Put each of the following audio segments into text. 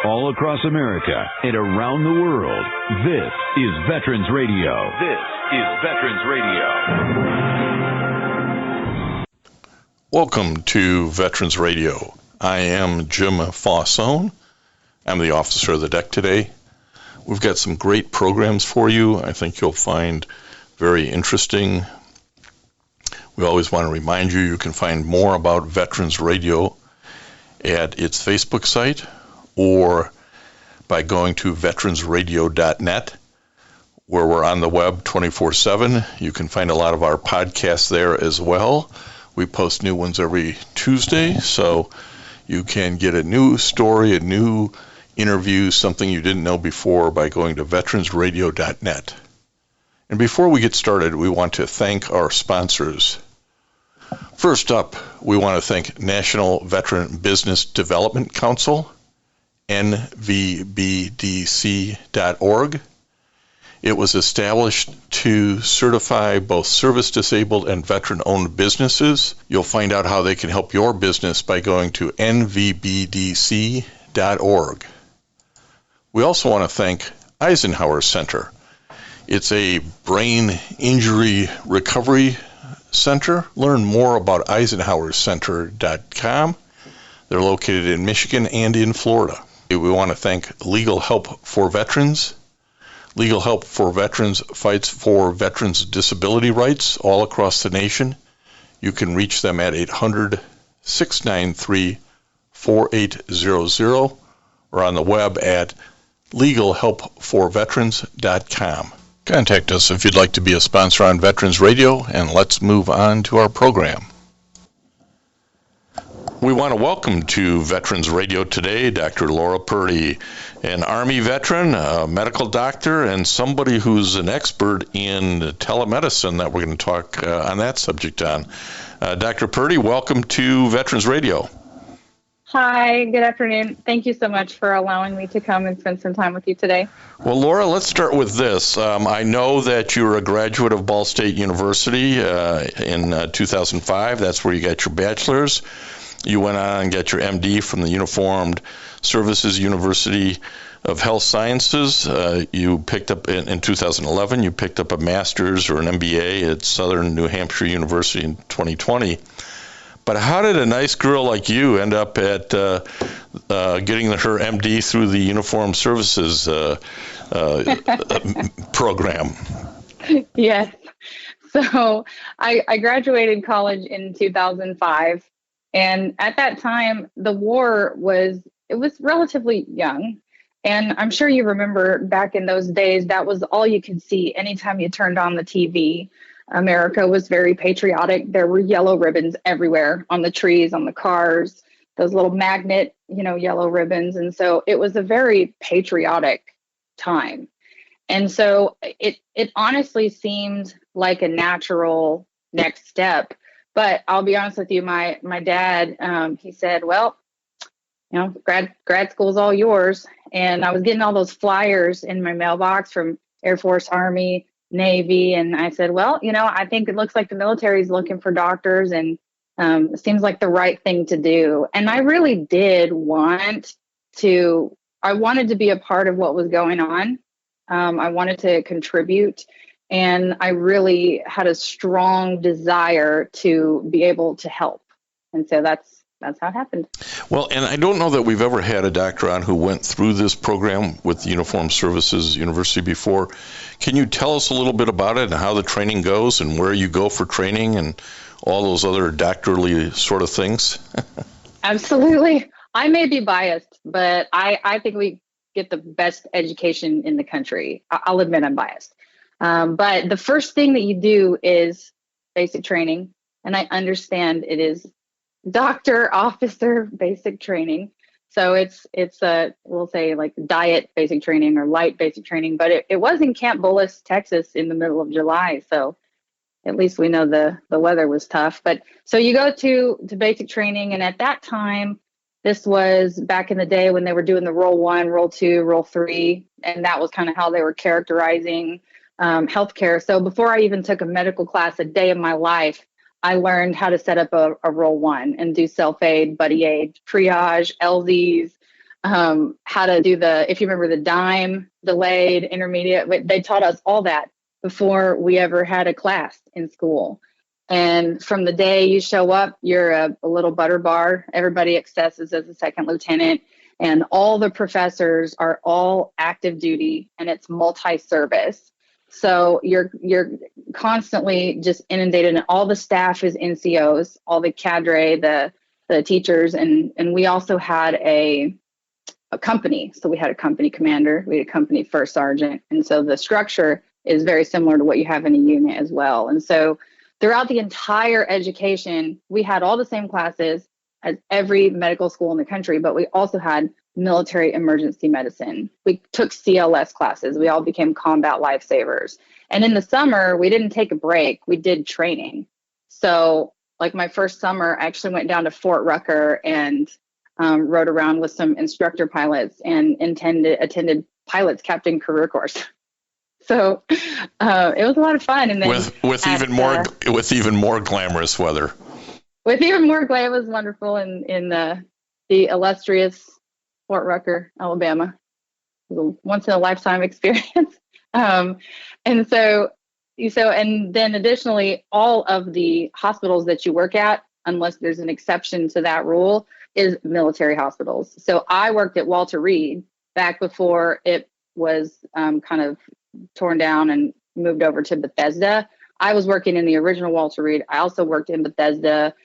all across America and around the world. This is Veterans Radio. This is Veterans Radio. Welcome to Veterans Radio. I am Jim Fausone. I'm the officer of the deck today. We've got some great programs for you. I think you'll find very interesting. We always want to remind you can find more about Veterans Radio at its Facebook site or by going to veteransradio.net, where we're on the web 24/7. You can find a lot of our podcasts there as well. We post new ones every Tuesday, so you can get a new story, a new interview, something you didn't know before by going to veteransradio.net. And before we get started, we want to thank our sponsors. First up, we want to thank National Veteran Business Development Council, nvbdc.org. It was established to certify both service-disabled and veteran-owned businesses. You'll find out how they can help your business by going to nvbdc.org. We also want to thank Eisenhower Center. It's a brain injury recovery center. Learn more about eisenhowercenter.com. They're located in Michigan and in Florida. We want to thank Legal Help for Veterans. Legal Help for Veterans fights for veterans' disability rights all across the nation. You can reach them at 800-693-4800 or on the web at legalhelpforveterans.com. Contact us if you'd like to be a sponsor on Veterans Radio, and let's move on to our program. We want to welcome to Veterans Radio today Dr. Laura Purdy, an Army veteran, a medical doctor, and somebody who's an expert in telemedicine that we're going to talk on that subject on. Dr. Purdy, welcome to Veterans Radio. Hi, good afternoon. Thank you so much for allowing me to come and spend some time with you today. Well, Laura, let's start with this. I know that you're a graduate of Ball State University in 2005. That's where you got your bachelor's. You went on and got your MD from the Uniformed Services University of Health Sciences. You picked up, in 2011, you picked up a master's or an MBA at Southern New Hampshire University in 2020. But how did a nice girl like you end up at getting her MD through the Uniformed Services program? Yes. So I graduated college in 2005. And at that time, the war was relatively young. And I'm sure you remember back in those days, that was all you could see anytime you turned on the TV. America was very patriotic. There were yellow ribbons everywhere on the trees, on the cars, those little magnet, yellow ribbons. And so it was a very patriotic time. And so it honestly seemed like a natural next step. But I'll be honest with you, my dad, he said, well, grad school's all yours. And I was getting all those flyers in my mailbox from Air Force, Army, Navy. And I said, well, I think it looks like the military is looking for doctors, and it seems like the right thing to do. And I really did wanted to be a part of what was going on. I wanted to contribute. And I really had a strong desire to be able to help. And so that's how it happened. Well, and I don't know that we've ever had a doctor on who went through this program with the Uniformed Services University before. Can you tell us a little bit about it and how the training goes and where you go for training and all those other doctorly sort of things? Absolutely. I may be biased, but I think we get the best education in the country. I'll admit I'm biased. But the first thing that you do is basic training. And I understand it is doctor, officer, basic training. So it's we'll say like diet basic training or light basic training, but it was in Camp Bullis, Texas in the middle of July. So at least we know the weather was tough. But so you go to basic training. And at that time, this was back in the day when they were doing the roll 1, roll 2, roll 3. And that was kind of how they were characterizing healthcare. So before I even took a medical class a day of my life, I learned how to set up a roll 1 and do self-aid, buddy aid, triage, LZs, how to do if you remember the dime, delayed, intermediate. They taught us all that before we ever had a class in school. And from the day you show up, you're a little butter bar. Everybody accesses as a second lieutenant, and all the professors are all active duty, and it's multi-service. So you're constantly just inundated, and all the staff is NCOs, all the cadre, the teachers, and we also had a company. So we had a company commander, we had a company first sergeant, and so the structure is very similar to what you have in a unit as well. And so throughout the entire education, we had all the same classes as every medical school in the country, but we also had military emergency medicine. We took CLS classes. We all became combat lifesavers. And in the summer, we didn't take a break. We did training. So like my first summer, I actually went down to Fort Rucker and rode around with some instructor pilots and attended pilot's captain career course. So it was a lot of fun. And then with even more glamorous weather. With even more glam, it was wonderful in the illustrious Fort Rucker, Alabama. It was a once in a lifetime experience. And then additionally, all of the hospitals that you work at, unless there's an exception to that rule, is military hospitals. So I worked at Walter Reed back before it was kind of torn down and moved over to Bethesda. I was working in the original Walter Reed. I also worked in Bethesda,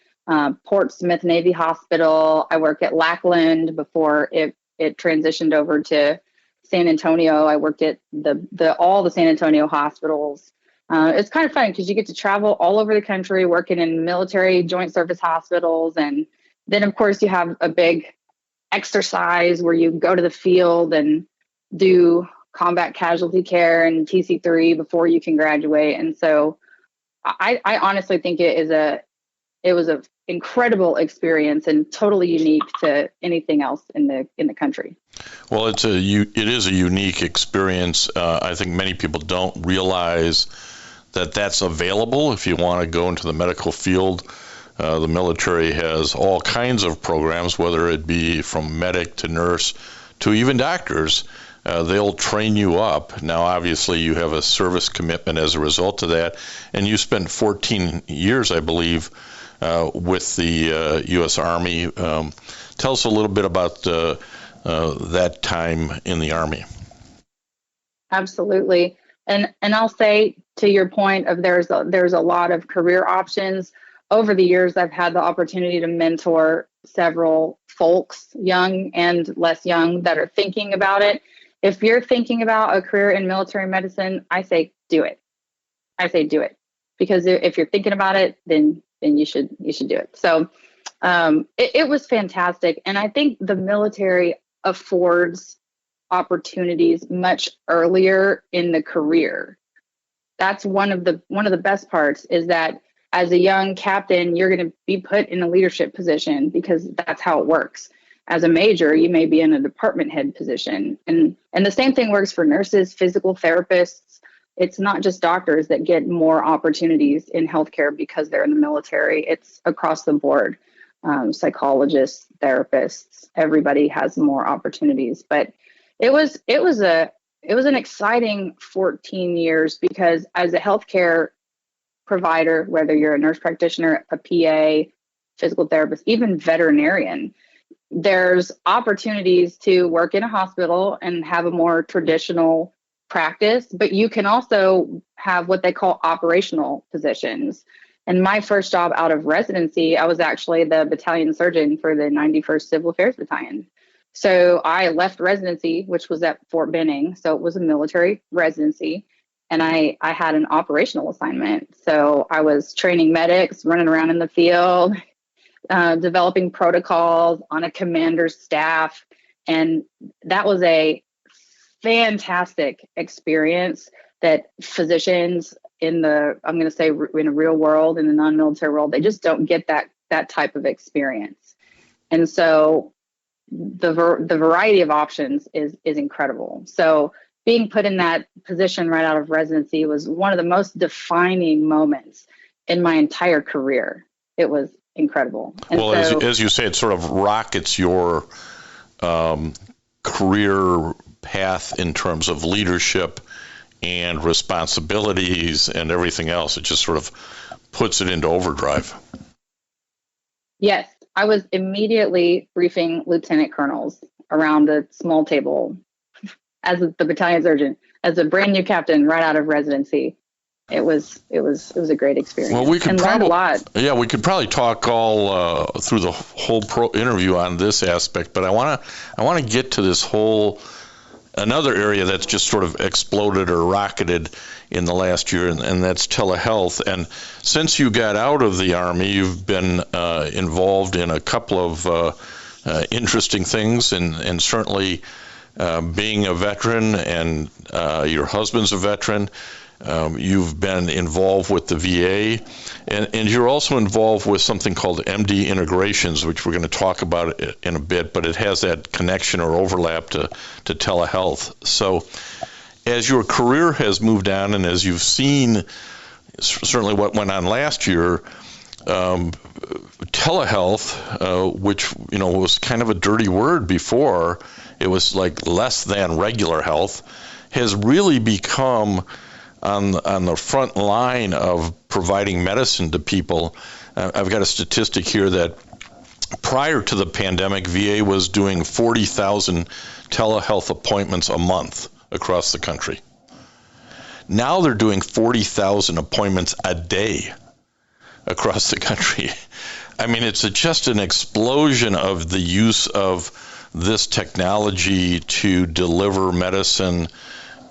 Portsmouth Navy Hospital. I worked at Lackland before it transitioned over to San Antonio. I worked at all the San Antonio hospitals. It's kind of fun because you get to travel all over the country working in military joint service hospitals. And then, of course, you have a big exercise where you go to the field and do combat casualty care and TC3 before you can graduate. And so I honestly think it was an incredible experience and totally unique to anything else in the country. Well, it is a unique experience. I think many people don't realize that that's available if you want to go into the medical field. The military has all kinds of programs, whether it be from medic to nurse to even doctors. They'll train you up. Now, obviously, you have a service commitment as a result of that, and you spent 14 years, I believe, with the U.S. Army. Tell us a little bit about that time in the Army. Absolutely, and I'll say to your point of there's a lot of career options. Over the years, I've had the opportunity to mentor several folks, young and less young, that are thinking about it. If you're thinking about a career in military medicine, I say do it. Because if you're thinking about it, then you should do it. So it was fantastic, and I think the military affords opportunities much earlier in the career. That's one of the best parts, is that as a young captain, you're going to be put in a leadership position because that's how it works. As a major, you may be in a department head position. And the same thing works for nurses, physical therapists. It's not just doctors that get more opportunities in healthcare because they're in the military. It's across the board. Psychologists, therapists, everybody has more opportunities. But it was an exciting 14 years, because as a healthcare provider, whether you're a nurse practitioner, a PA, physical therapist, even veterinarian, there's opportunities to work in a hospital and have a more traditional practice, but you can also have what they call operational positions. And my first job out of residency, I was actually the battalion surgeon for the 91st Civil Affairs Battalion. So I left residency, which was at Fort Benning. So it was a military residency. And I had an operational assignment. So I was training medics, running around in the field, developing protocols on a commander's staff. And that was a fantastic experience that physicians in the, I'm going to say in a real world, in the non-military world, they just don't get that type of experience. And so the variety of options is incredible. So being put in that position right out of residency was one of the most defining moments in my entire career. It was incredible. And well, so, as you say, it sort of rockets your career path in terms of leadership and responsibilities and everything else. It just sort of puts it into overdrive. Yes, I was immediately briefing lieutenant colonels around a small table as the battalion surgeon, as a brand new captain right out of residency. It was a great experience. Well, we could learned a lot. Yeah, we could probably talk all through the whole interview on this aspect, but I want to get to this whole another area that's just sort of exploded or rocketed in the last year, and that's telehealth. And since you got out of the Army, you've been involved in a couple of interesting things, and certainly being a veteran, and your husband's a veteran. You've been involved with the VA, and you're also involved with something called MD integrations, which we're going to talk about in a bit, but it has that connection or overlap to telehealth. So as your career has moved on, and as you've seen certainly what went on last year, telehealth, which was kind of a dirty word before, it was like less than regular health, has really become on the front line of providing medicine to people. I've got a statistic here that prior to the pandemic, VA was doing 40,000 telehealth appointments a month across the country. Now they're doing 40,000 appointments a day across the country. I mean, it's just an explosion of the use of this technology to deliver medicine,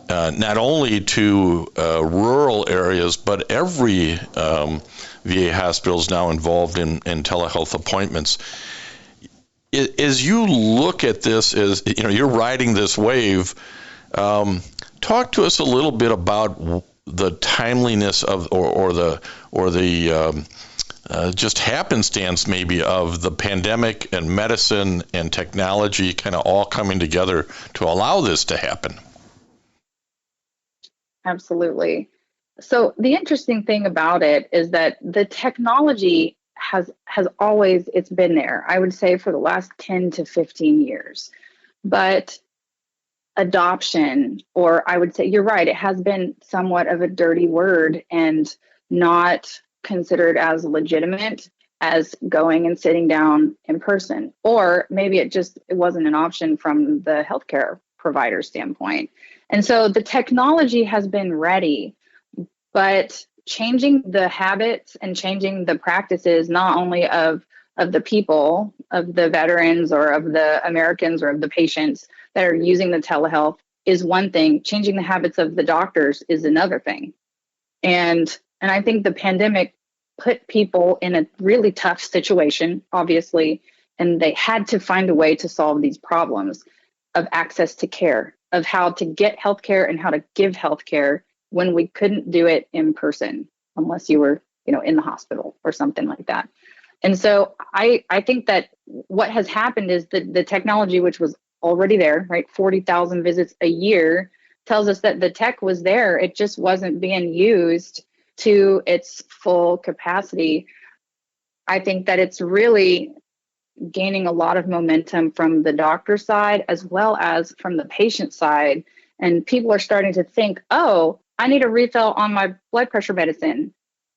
not only to rural areas, but every VA hospital is now involved in telehealth appointments. As you look at this, as you're riding this wave, talk to us a little bit about the timeliness of, or the just happenstance maybe of the pandemic and medicine and technology kind of all coming together to allow this to happen. Absolutely. So the interesting thing about it is that the technology has always, it's been there, I would say, for the last 10 to 15 years. But adoption, or I would say, you're right, it has been somewhat of a dirty word and not considered as legitimate as going and sitting down in person. Or maybe it wasn't an option from the healthcare provider standpoint. And so the technology has been ready, but changing the habits and changing the practices, not only of the people, of the veterans or of the Americans or of the patients that are using the telehealth, is one thing. Changing the habits of the doctors is another thing. And I think the pandemic put people in a really tough situation, obviously, and they had to find a way to solve these problems of access to care, of how to get healthcare and how to give healthcare when we couldn't do it in person, unless you were, in the hospital or something like that. And so I think that what has happened is the technology, which was already there, right? 40,000 visits a year, tells us that the tech was there. It just wasn't being used to its full capacity. I think that it's really gaining a lot of momentum from the doctor side as well as from the patient side. And people are starting to think, oh, I need a refill on my blood pressure medicine.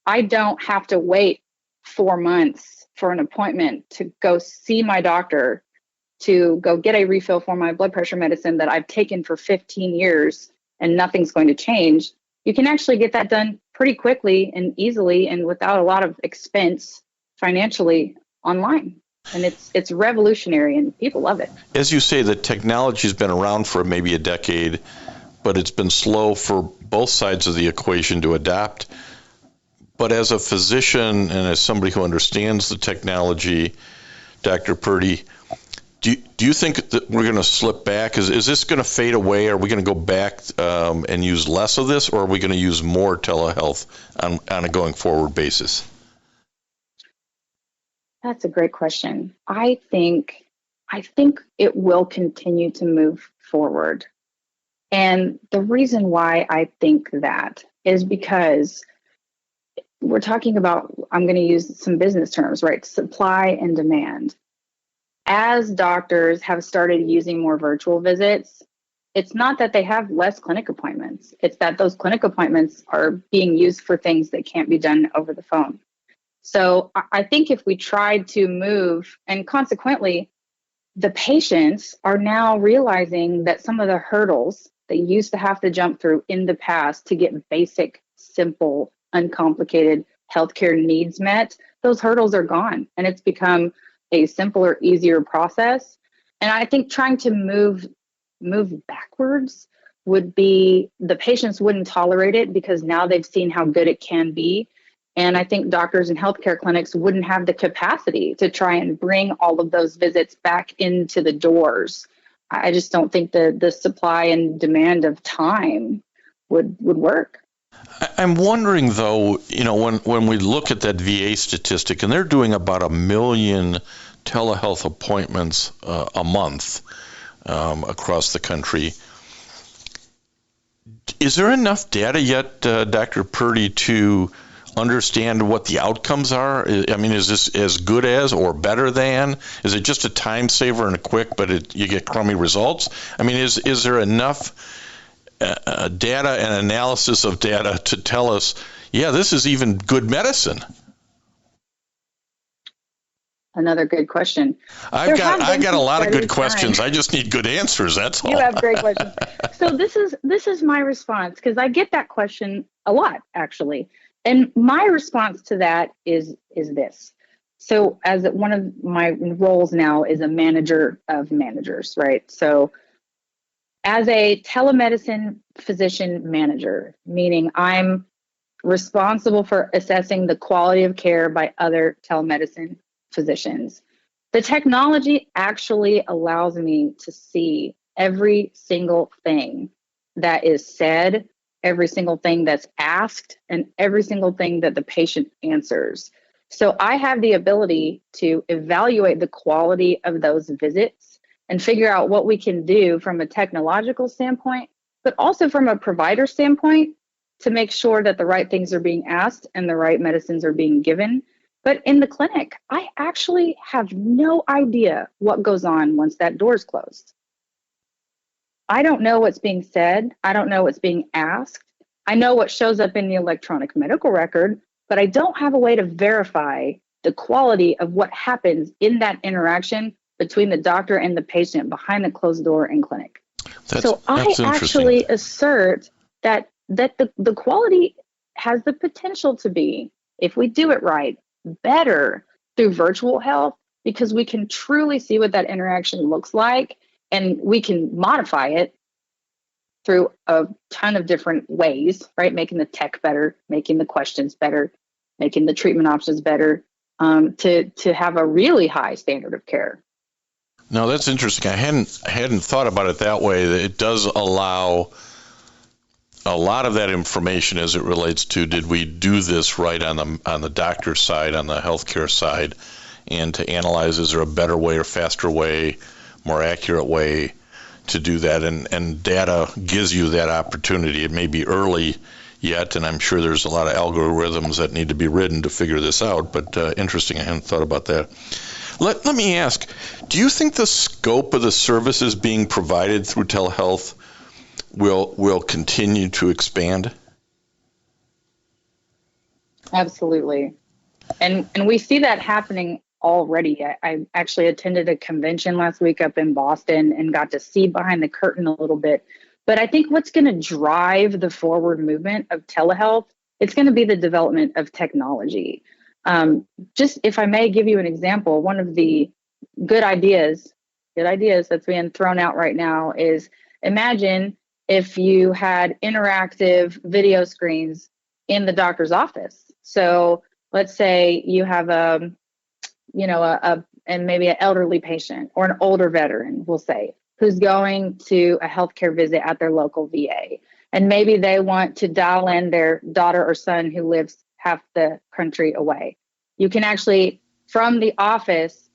I don't have to wait 4 months for an appointment to go see my doctor to go get a refill for my blood pressure medicine that I've taken for 15 years and nothing's going to change. You can actually get that done pretty quickly and easily and without a lot of expense financially online. And it's revolutionary and people love it. As you say, the technology has been around for maybe a decade, but it's been slow for both sides of the equation to adapt. But as a physician and as somebody who understands the technology, Dr. Purdy, do you think that we're going to slip back? Is this going to fade away? Are we going to go back and use less of this, or are we going to use more telehealth on a going forward basis? That's a great question. I think it will continue to move forward. And the reason why I think that is because we're talking about, I'm going to use some business terms, right? Supply and demand. as doctors have started using more virtual visits, it's not that they have less clinic appointments. It's that those clinic appointments are being used for things that can't be done over the phone. So I think if we tried to move, and consequently, the patients are now realizing that some of the hurdles they used to have to jump through in the past to get basic, simple, uncomplicated healthcare needs met, those hurdles are gone. And it's become a simpler, easier process. And I think trying to move backwards would be, the patients wouldn't tolerate it because now they've seen how good it can be. And I think doctors and healthcare clinics wouldn't have the capacity to try and bring all of those visits back into the doors. I just don't think the supply and demand of time would work. I'm wondering, though, when we look at that VA statistic, and they're doing about 1 million telehealth appointments a month across the country, is there enough data yet, Dr. Purdy, to understand what the outcomes are? I mean, is this as good as or better than? Is it just a time saver and a quick, but you get crummy results? I mean, is there enough data and analysis of data to tell us, yeah, this is even good medicine? Another good question. I got a lot of good questions. I just need good answers. That's all. You have great questions. So this is my response, because I get that question a lot, actually. And my response to that is this. So as one of my roles now is a manager of managers, right? So as a telemedicine physician manager, meaning I'm responsible for assessing the quality of care by other telemedicine physicians, the technology actually allows me to see every single thing that is said, every single thing that's asked, and every single thing that the patient answers. So I have the ability to evaluate the quality of those visits and figure out what we can do from a technological standpoint, but also from a provider standpoint, to make sure that the right things are being asked and the right medicines are being given. But in the clinic, I actually have no idea what goes on once that door is closed. I don't know what's being said. I don't know what's being asked. I know what shows up in the electronic medical record, but I don't have a way to verify the quality of what happens in that interaction between the doctor and the patient behind the closed door in clinic. So I actually assert that the quality has the potential to be, if we do it right, better through virtual health, because we can truly see what that interaction looks like, and we can modify it through a ton of different ways, right? Making the tech better, making the questions better, making the treatment options better, to have a really high standard of care. No, that's interesting. I hadn't thought about it that way. It does allow a lot of that information as it relates to, did we do this right on the doctor's side, on the healthcare side, and to analyze, is there a better way or faster way, more accurate way to do that? And data gives you that opportunity. It may be early yet, and I'm sure there's a lot of algorithms that need to be written to figure this out, but interesting. I hadn't thought about that. Let me ask, do you think the scope of the services being provided through telehealth will continue to expand? Absolutely. And we see that happening already. I actually attended a convention last week up in Boston and got to see behind the curtain a little bit. But I think what's going to drive the forward movement of telehealth, it's going to be the development of technology. Just if I may give you an example, one of the good ideas that's being thrown out right now is, imagine if you had interactive video screens in the doctor's office. So let's say you have and maybe an elderly patient or an older veteran, we'll say, who's going to a healthcare visit at their local VA. And maybe they want to dial in their daughter or son who lives half the country away. You can actually, from the office,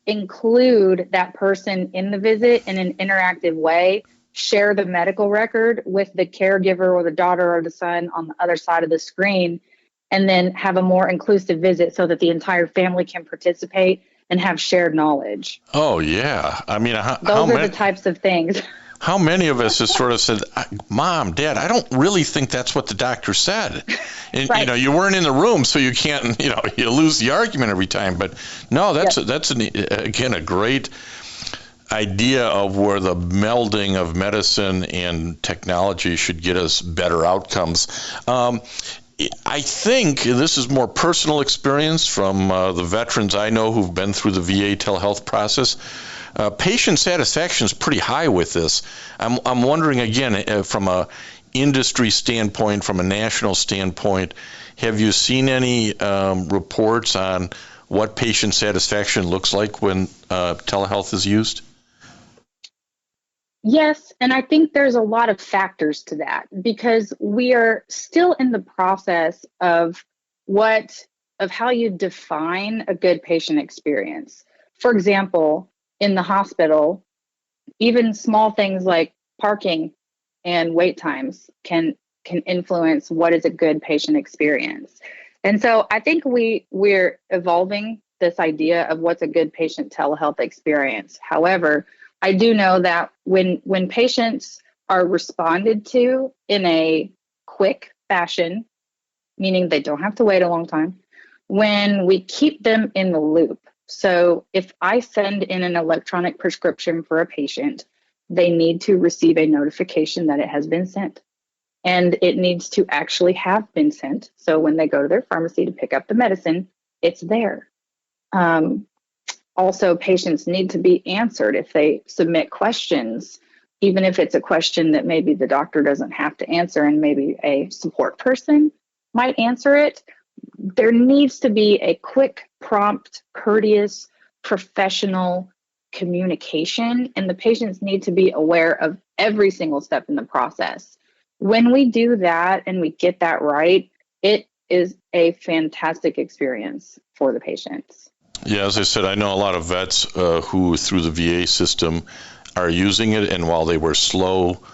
include that person in the visit in an interactive way, share the medical record with the caregiver or the daughter or the son on the other side of the screen, and then have a more inclusive visit so that the entire family can participate and have shared knowledge. Oh, yeah. I mean, Those are the types of things. How many of us have sort of said, Mom, Dad, I don't really think that's what the doctor said. And, Right. you know, you weren't in the room, so you can't, you know, you lose the argument every time. But no, that's again, a great idea of where the melding of medicine and technology should get us better outcomes. I think this is more personal experience from the veterans I know who've been through the VA telehealth process. Patient satisfaction is pretty high with this. I'm wondering, again, from a industry standpoint, from a national standpoint, have you seen any reports on what patient satisfaction looks like when telehealth is used? Yes, and I think there's a lot of factors to that because we are still in the process of how you define a good patient experience. For example, in the hospital, even small things like parking and wait times can influence what is a good patient experience. And so I think we're evolving this idea of what's a good patient telehealth experience. However, I do know that when patients are responded to in a quick fashion, meaning they don't have to wait a long time, when we keep them in the loop. So if I send in an electronic prescription for a patient, they need to receive a notification that it has been sent. And it needs to actually have been sent. So when they go to their pharmacy to pick up the medicine, it's there. Also, patients need to be answered if they submit questions, even if it's a question that maybe the doctor doesn't have to answer and maybe a support person might answer it. There needs to be a quick, prompt, courteous, professional communication, and the patients need to be aware of every single step in the process. When we do that and we get that right, it is a fantastic experience for the patients. Yeah, as I said, I know a lot of vets who, through the VA system, are using it, and while they were slow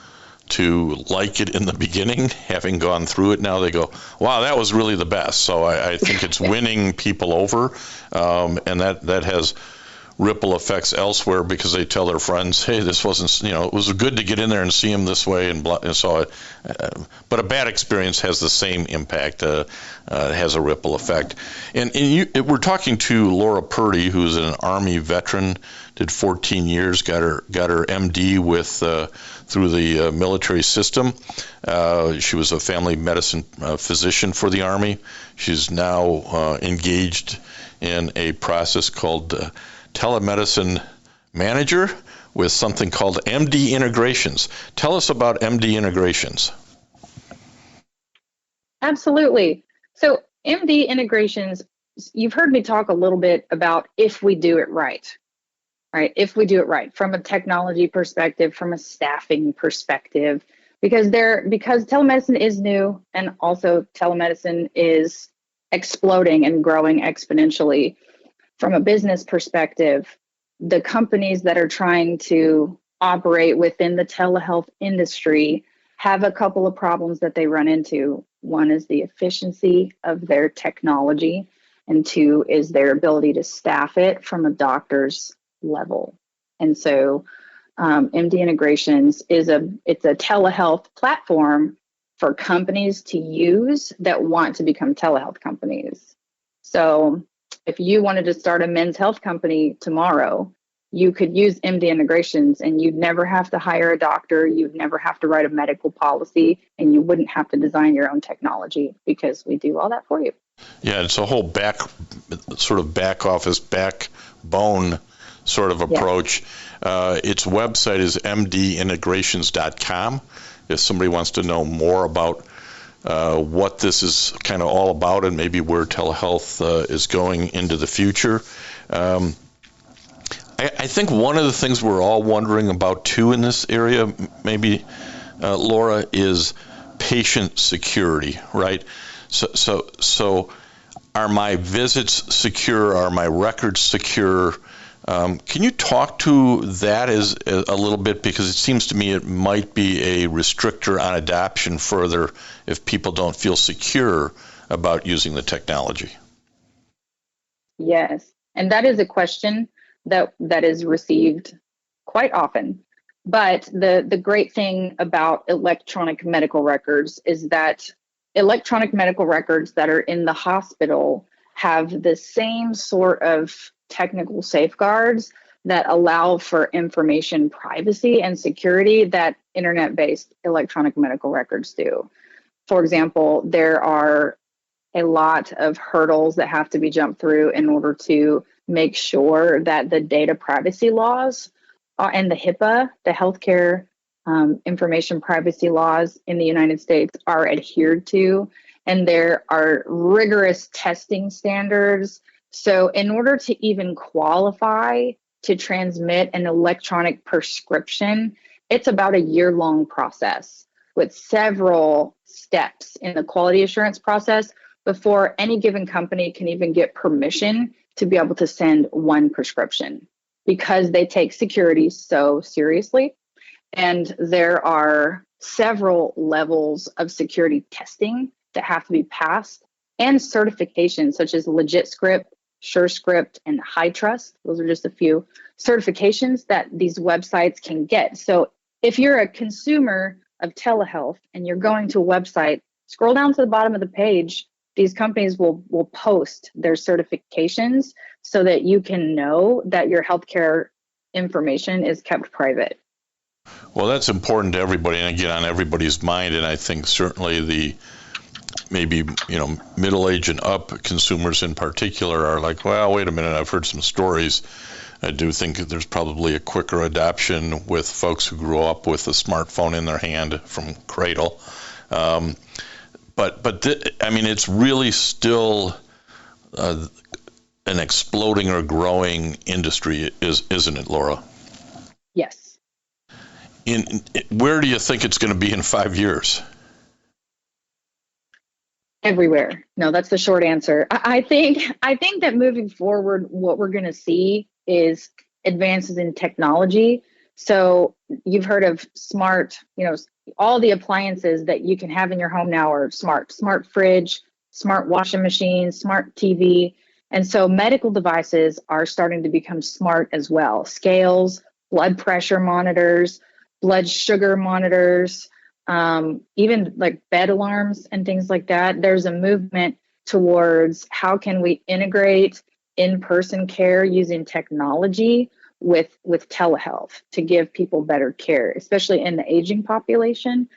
to like it in the beginning, having gone through it now, they go, wow, that was really the best. So I think it's winning people over, and that has ripple effects elsewhere because they tell their friends, hey, this wasn't, you know, it was good to get in there and see him this way, and so but a bad experience has the same impact. It has a ripple effect. And we're talking to Laura Purdy, who's an Army veteran, did 14 years, got her MD through the military system. She was a family medicine physician for the Army. She's now engaged in a process called telemedicine manager with something called MD integrations. Tell us about MD integrations. Absolutely. So MD integrations, you've heard me talk a little bit about if we do it right? If we do it right from a technology perspective, from a staffing perspective, because telemedicine is new and also telemedicine is exploding and growing exponentially. From a business perspective, the companies that are trying to operate within the telehealth industry have a couple of problems that they run into. One is the efficiency of their technology, and two is their ability to staff it from a doctor's level. And so MD Integrations it's a telehealth platform for companies to use that want to become telehealth companies. So if you wanted to start a men's health company tomorrow, you could use MD Integrations and you'd never have to hire a doctor, you'd never have to write a medical policy, and you wouldn't have to design your own technology because we do all that for you. Yeah, it's a whole back office, backbone sort of approach. Yes. Its website is mdintegrations.com. If somebody wants to know more about what this is kind of all about and maybe where telehealth is going into the future. I think one of the things we're all wondering about too in this area, maybe, Laura, is patient security, right? So are my visits secure? Are my records secure? Can you talk to that as a little bit? Because it seems to me it might be a restrictor on adoption further if people don't feel secure about using the technology. Yes. And that is a question that is received quite often. But the great thing about electronic medical records is that electronic medical records that are in the hospital have the same sort of technical safeguards that allow for information privacy and security that internet-based electronic medical records do. For example, there are a lot of hurdles that have to be jumped through in order to make sure that the data privacy laws and the HIPAA, the healthcare information privacy laws in the United States, are adhered to. And there are rigorous testing standards. So in order to even qualify to transmit an electronic prescription, it's about a year-long process with several steps in the quality assurance process before any given company can even get permission to be able to send one prescription, because they take security so seriously. And there are several levels of security testing that have to be passed, and certifications such as LegitScript, SureScript, and HITrust. Those are just a few certifications that these websites can get. So if you're a consumer of telehealth and you're going to a website, scroll down to the bottom of the page. These companies will post their certifications so that you can know that your healthcare information is kept private. Well, that's important to everybody, and again, on everybody's mind. And I think certainly the maybe middle-aged and up consumers in particular are like, well, wait a minute, I've heard some stories. I do think that there's probably a quicker adoption with folks who grew up with a smartphone in their hand from cradle. But it's really still an exploding or growing industry, isn't it, Laura? Yes. Where do you think it's going to be in 5 years? Everywhere. No, that's the short answer. I think that moving forward, what we're going to see is advances in technology. So you've heard of smart, all the appliances that you can have in your home now are smart fridge, smart washing machine, smart TV. And so medical devices are starting to become smart as well. Scales, blood pressure monitors, blood sugar monitors, even like bed alarms and things like that. There's a movement towards how can we integrate in-person care using technology with telehealth to give people better care, especially in the aging population.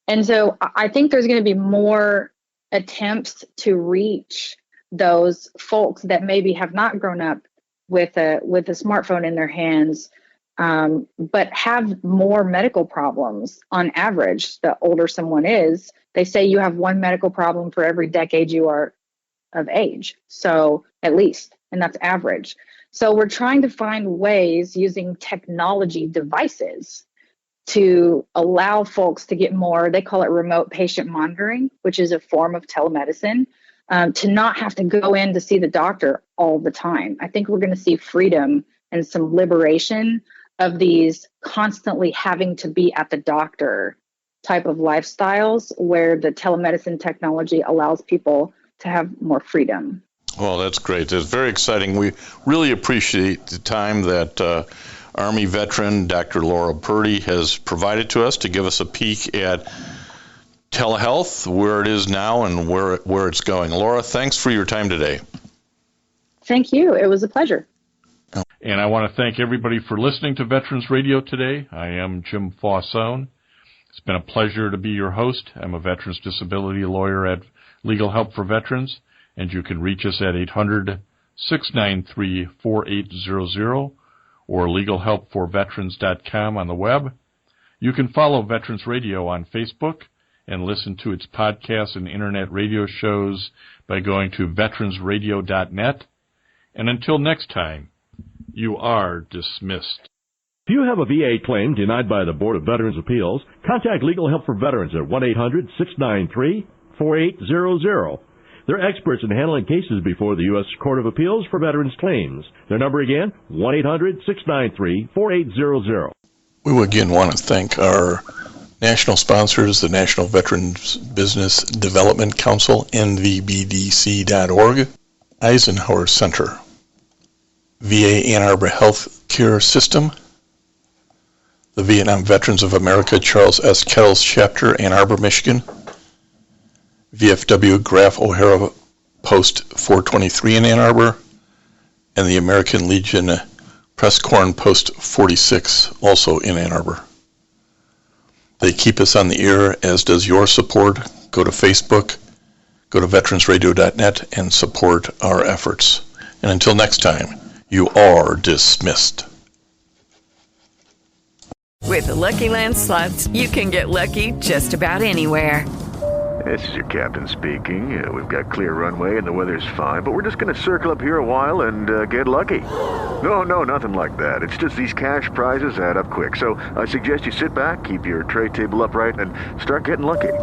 And so I think there's going to be more attempts to reach those folks that maybe have not grown up with a smartphone in their hands, but have more medical problems on average. The older someone is, they say you have one medical problem for every decade you are of age. So at least, and that's average. So we're trying to find ways using technology devices to allow folks to get more, they call it remote patient monitoring, which is a form of telemedicine, to not have to go in to see the doctor all the time. I think we're going to see freedom and some liberation of these constantly having to be at the doctor type of lifestyles, where the telemedicine technology allows people to have more freedom. Well, that's great. That's very exciting. We really appreciate the time that Army veteran Dr. Laura Purdy has provided to us to give us a peek at telehealth, where it is now and where it's going. Laura, thanks for your time today. Thank you. It was a pleasure. And I want to thank everybody for listening to Veterans Radio today. I am Jim Fausone. It's been a pleasure to be your host. I'm a veterans disability lawyer at Legal Help for Veterans, and you can reach us at 800-693-4800 or legalhelpforveterans.com on the web. You can follow Veterans Radio on Facebook and listen to its podcasts and internet radio shows by going to veteransradio.net. And until next time, you are dismissed. If you have a VA claim denied by the Board of Veterans' Appeals, contact Legal Help for Veterans at 1-800-693-4800. They're experts in handling cases before the U.S. Court of Appeals for Veterans Claims. Their number again, 1-800-693-4800. We again want to thank our national sponsors, the National Veterans Business Development Council, NVBDC.org, Eisenhower Center, VA Ann Arbor Health Care System, the Vietnam Veterans of America Charles S. Kettles Chapter, Ann Arbor, Michigan, VFW Graf O'Hara Post 423 in Ann Arbor, and the American Legion Press Corn Post 46, also in Ann Arbor. They keep us on the air, as does your support. Go to Facebook, go to veteransradio.net, and support our efforts. And until next time, you are dismissed. With the Lucky Land Slots, you can get lucky just about anywhere. This is your captain speaking. We've got clear runway and the weather's fine, but we're just going to circle up here a while and get lucky. No, nothing like that. It's just these cash prizes add up quick. So I suggest you sit back, keep your tray table upright, and start getting lucky.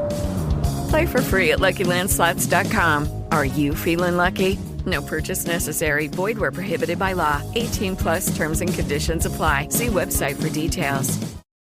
Play for free at LuckyLandSlots.com. Are you feeling lucky? No purchase necessary. Void where prohibited by law. 18+ terms and conditions apply. See website for details.